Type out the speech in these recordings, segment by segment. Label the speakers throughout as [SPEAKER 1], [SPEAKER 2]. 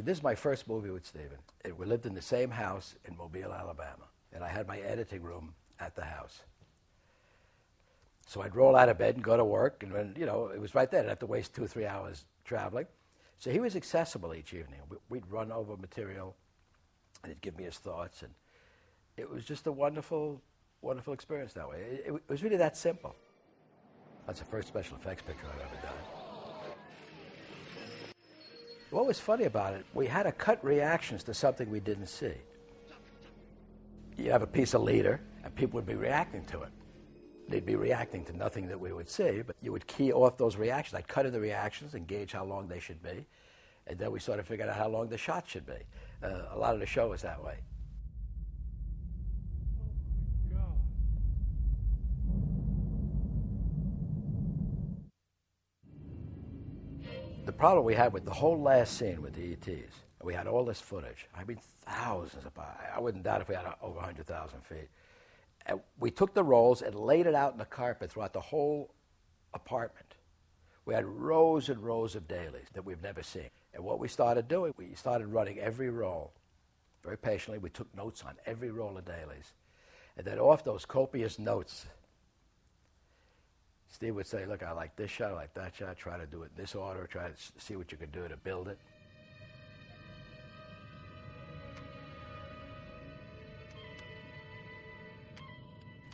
[SPEAKER 1] This is my first movie with Steven. We lived in the same house in Mobile, Alabama, and I had my editing room at the house. So I'd roll out of bed and go to work, and when, you know, it was right there. I didn't have to waste 2 or 3 hours traveling. So he was accessible each evening. We'd run over material, and he'd give me his thoughts, and it was just a wonderful, wonderful experience that way. It was really that simple. That's the first special effects picture I've ever done. What was funny about it, we had to cut reactions to something we didn't see. You have a piece of leader, and people would be reacting to it. They'd be reacting to nothing that we would see, but you would key off those reactions. I'd cut in the reactions and gauge how long they should be, and then we sort of figured out how long the shot should be. A lot of the show was that way. The problem we had with the whole last scene with the ETs, we had all this footage. I mean, thousands of, I wouldn't doubt if we had over 100,000 feet. And we took the rolls and laid it out in the carpet throughout the whole apartment. We had rows and rows of dailies that we've never seen. And what we started doing, we started running every roll. Very patiently, we took notes on every roll of dailies. And then off those copious notes, Steve would say, look, I like this shot, I like that shot, try to do it in this order, try to see what you can do to build it.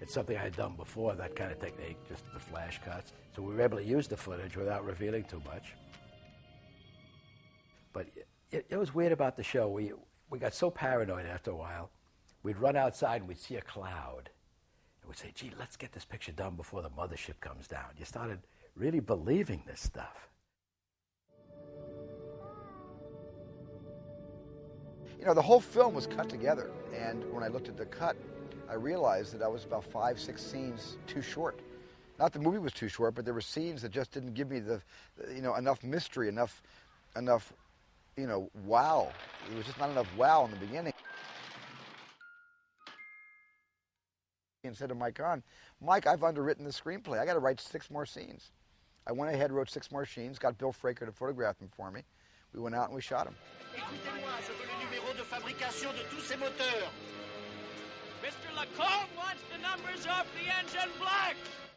[SPEAKER 1] It's something I had done before, that kind of technique, just the flash cuts. So we were able to use the footage without revealing too much. But it was weird about the show. We got so paranoid after a while. We'd run outside and we'd see a cloud. And we'd say, gee, let's get this picture done before the mothership comes down. You started really believing this stuff.
[SPEAKER 2] You know, the whole film was cut together. And when I looked at the cut, I realized that I was about 5, 6 scenes too short. Not the movie was too short, but there were scenes that just didn't give me the, you know, enough mystery, enough, you know, wow. There was just not enough wow in the beginning. And said to Mike Kahn, Mike, I've underwritten the screenplay. I got to write 6 more scenes. I went ahead, wrote 6 more scenes, got Bill Fraker to photograph them for me. We went out and we shot them.
[SPEAKER 3] Écoutez-moi, je veux le numéro de fabrication de tous ces moteurs. Mr. Lacombe wants the numbers off the engine block.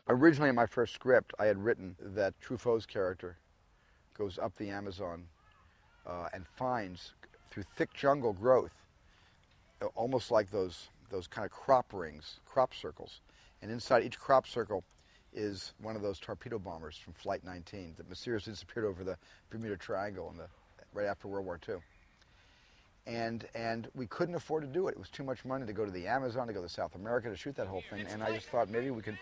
[SPEAKER 2] Originally in my first script, I had written that Truffaut's character goes up the Amazon and finds, through thick jungle growth, almost like those kind of crop rings, crop circles. And inside each crop circle is one of those torpedo bombers from Flight 19 that mysteriously disappeared over the Bermuda Triangle right after World War II. And we couldn't afford to do it. It was too much money to go to the Amazon, to go to South America to shoot that whole thing. And I just thought maybe we could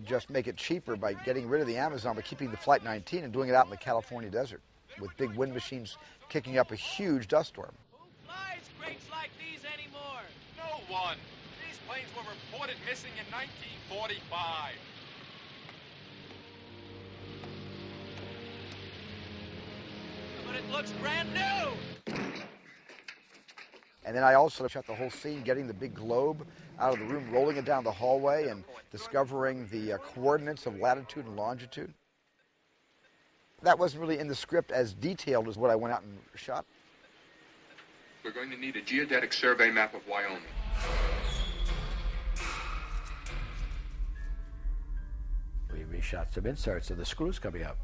[SPEAKER 2] just make it cheaper by getting rid of the Amazon, but keeping the Flight 19 and doing it out in the California desert with big wind machines kicking up a huge dust storm.
[SPEAKER 3] Who flies crates like these anymore?
[SPEAKER 4] No one. These planes were reported missing in 1945.
[SPEAKER 3] But it looks brand new.
[SPEAKER 2] And then I also shot the whole scene, getting the big globe out of the room, rolling it down the hallway, and discovering the coordinates of latitude and longitude. That wasn't really in the script as detailed as what I went out and shot.
[SPEAKER 4] We're going to need a geodetic survey map of Wyoming.
[SPEAKER 1] We reshot some inserts of the screws coming up.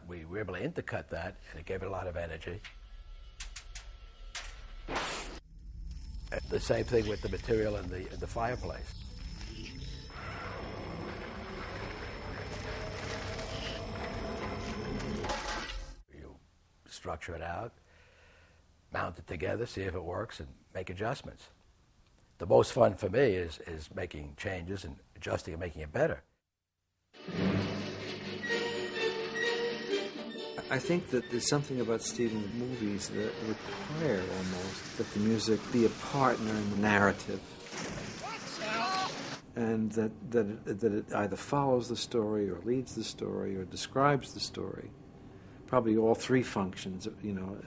[SPEAKER 1] We were able to intercut that, and it gave it a lot of energy. The same thing with the material in the fireplace. You structure it out, mount it together, see if it works, and make adjustments. The most fun for me is making changes and adjusting and making it better.
[SPEAKER 5] I think that there's something about Steven's movies that require almost that the music be a partner in the narrative, and that it either follows the story or leads the story or describes the story. Probably all 3 functions, you know,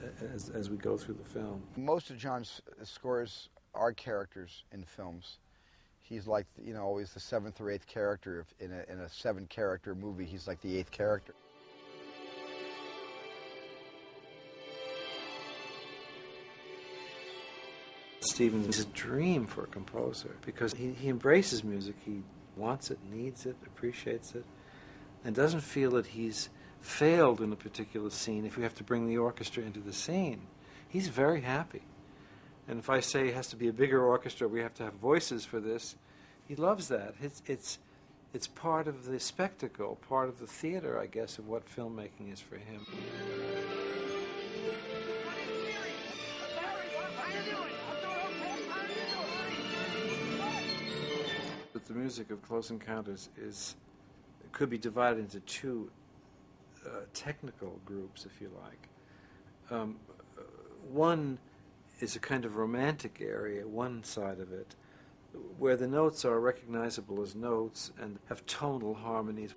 [SPEAKER 5] as we go through the film.
[SPEAKER 2] Most of John's scores are characters in films. He's like, you know, always the seventh or eighth character. In a seven-character movie, he's like the eighth character.
[SPEAKER 5] Steven is a dream for a composer because he embraces music. He wants it, needs it, appreciates it, and doesn't feel that he's failed in a particular scene if we have to bring the orchestra into the scene. He's very happy. And if I say it has to be a bigger orchestra, we have to have voices for this, he loves that. It's part of the spectacle, part of the theater, I guess, of what filmmaking is for him. But the music of Close Encounters could be divided into two technical groups, if you like. One is a kind of romantic area, one side of it, where the notes are recognizable as notes and have tonal harmonies.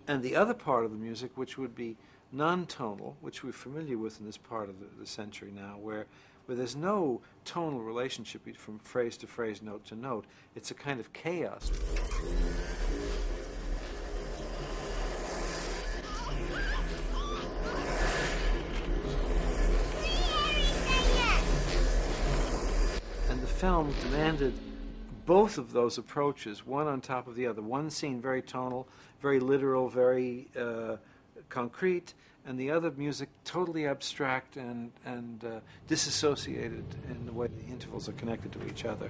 [SPEAKER 5] And the other part of the music, which would be non-tonal, which we're familiar with in this part of the century now, where there's no tonal relationship from phrase to phrase, note to note. It's a kind of chaos. And the film demanded both of those approaches, one on top of the other. One scene very tonal, very literal, very concrete, and the other music totally abstract and disassociated in the way the intervals are connected to each other.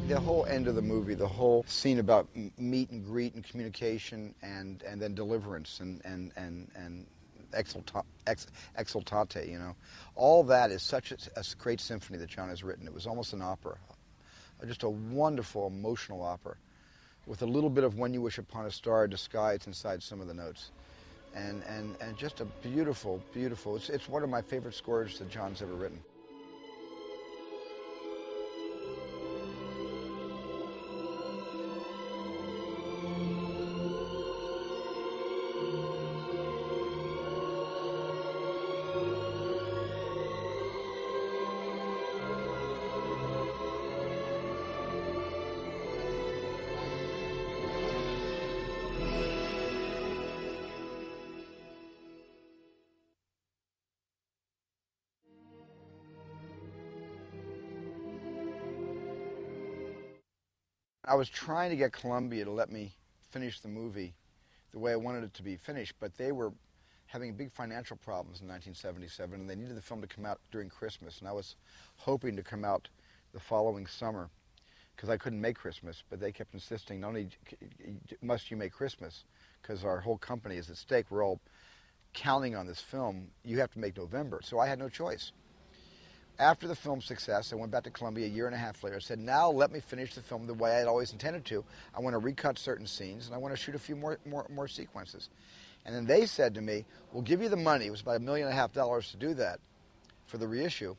[SPEAKER 2] The whole end of the movie, the whole scene about meet and greet and communication and then deliverance and exultate, you know. All that is such a great symphony that John has written. It was almost an opera, just a wonderful, emotional opera with a little bit of When You Wish Upon a Star disguised inside some of the notes. And just a beautiful, beautiful, it's one of my favorite scores that John's ever written. I was trying to get Columbia to let me finish the movie the way I wanted it to be finished, but they were having big financial problems in 1977, and they needed the film to come out during Christmas, and I was hoping to come out the following summer because I couldn't make Christmas, but they kept insisting, not only must you make Christmas, because our whole company is at stake, we're all counting on this film, you have to make November, so I had no choice. After the film's success, I went back to Columbia a year and a half later. I said, now let me finish the film the way I had always intended to. I want to recut certain scenes, and I want to shoot a few more sequences. And then they said to me, we'll give you the money. It was about $1.5 million to do that for the reissue,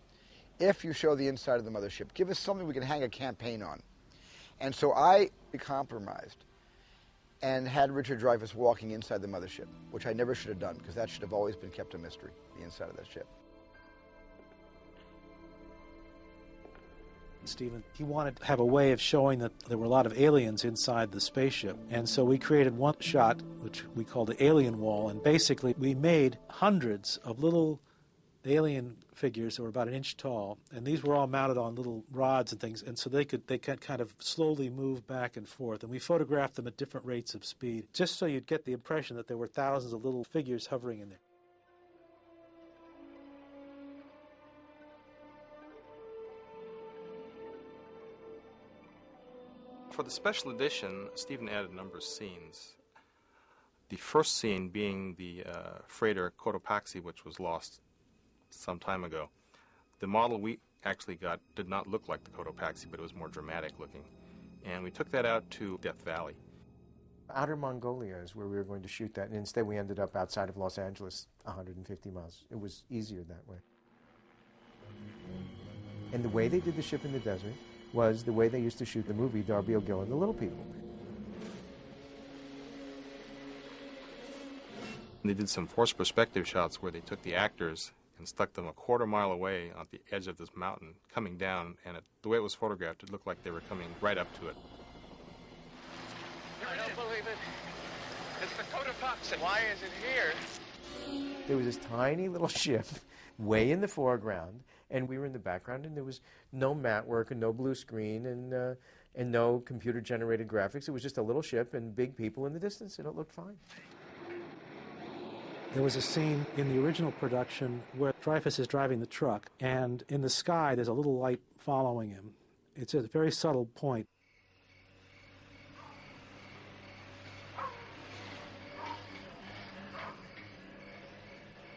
[SPEAKER 2] if you show the inside of the mothership. Give us something we can hang a campaign on. And so I compromised and had Richard Dreyfuss walking inside the mothership, which I never should have done, because that should have always been kept a mystery, the inside of that ship.
[SPEAKER 6] Steven, he wanted to have a way of showing that there were a lot of aliens inside the spaceship. And so we created one shot, which we called the alien wall, and basically we made hundreds of little alien figures that were about 1 inch tall, and these were all mounted on little rods and things, and so they could kind of slowly move back and forth, and we photographed them at different rates of speed, just so you'd get the impression that there were thousands of little figures hovering in there.
[SPEAKER 7] For the special edition, Steven added a number of scenes. The first scene being the freighter Cotopaxi, which was lost some time ago. The model we actually got did not look like the Cotopaxi, but it was more dramatic looking. And we took that out to Death Valley.
[SPEAKER 8] Outer Mongolia is where we were going to shoot that, and instead we ended up outside of Los Angeles, 150 miles. It was easier that way. And the way they did the ship in the desert was the way they used to shoot the movie Darby O'Gill and the Little People.
[SPEAKER 7] They did some forced perspective shots where they took the actors and stuck them a quarter mile away on the edge of this mountain, coming down, and the way it was photographed, it looked like they were coming right up to it.
[SPEAKER 4] I don't believe it. It's the Cotopaxi. Why is it here?
[SPEAKER 8] There was this tiny little ship way in the foreground, and we were in the background, and there was no matte work and no blue screen and no computer-generated graphics. It was just a little ship and big people in the distance, and it looked fine.
[SPEAKER 6] There was a scene in the original production where Dreyfuss is driving the truck, and in the sky there's a little light following him. It's a very subtle point.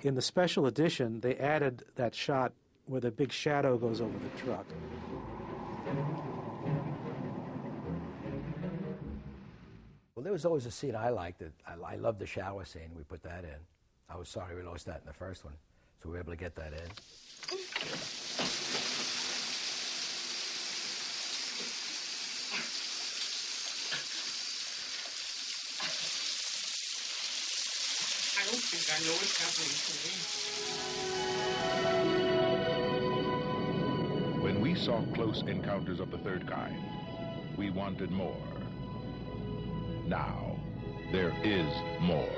[SPEAKER 6] In the special edition, they added that shot where the big shadow goes over the truck.
[SPEAKER 1] Well, there was always a scene I liked. I loved the shower scene. We put that in. I was sorry we lost that in the first one, so we were able to get that in.
[SPEAKER 4] I don't think I know what's happening to me.
[SPEAKER 9] When we saw Close Encounters of the Third Kind, we wanted more. Now, there is more.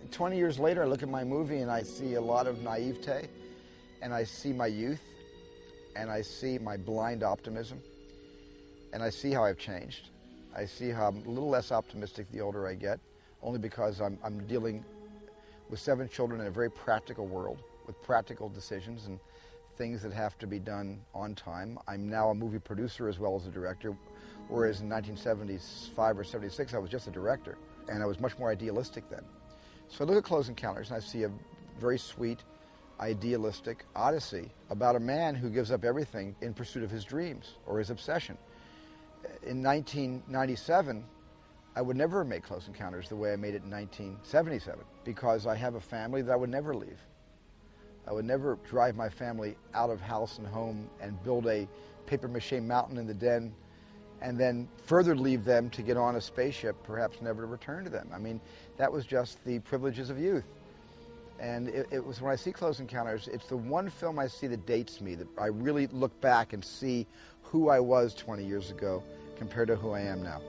[SPEAKER 2] And 20 years later, I look at my movie and I see a lot of naivete, and I see my youth, and I see my blind optimism, and I see how I've changed. I see how I'm a little less optimistic the older I get, only because I'm dealing with 7 children in a very practical world, with practical decisions and things that have to be done on time. I'm now a movie producer as well as a director, whereas in 1975 or 76 I was just a director, and I was much more idealistic then. So I look at Close Encounters and I see a very sweet, idealistic odyssey about a man who gives up everything in pursuit of his dreams or his obsession. In 1997, I would never have made Close Encounters the way I made it in 1977, because I have a family that I would never leave. I would never drive my family out of house and home and build a papier-mâché mountain in the den and then further leave them to get on a spaceship, perhaps never to return to them. I mean, that was just the privileges of youth. And it was, when I see Close Encounters, it's the one film I see that dates me, that I really look back and see who I was 20 years ago compared to who I am now.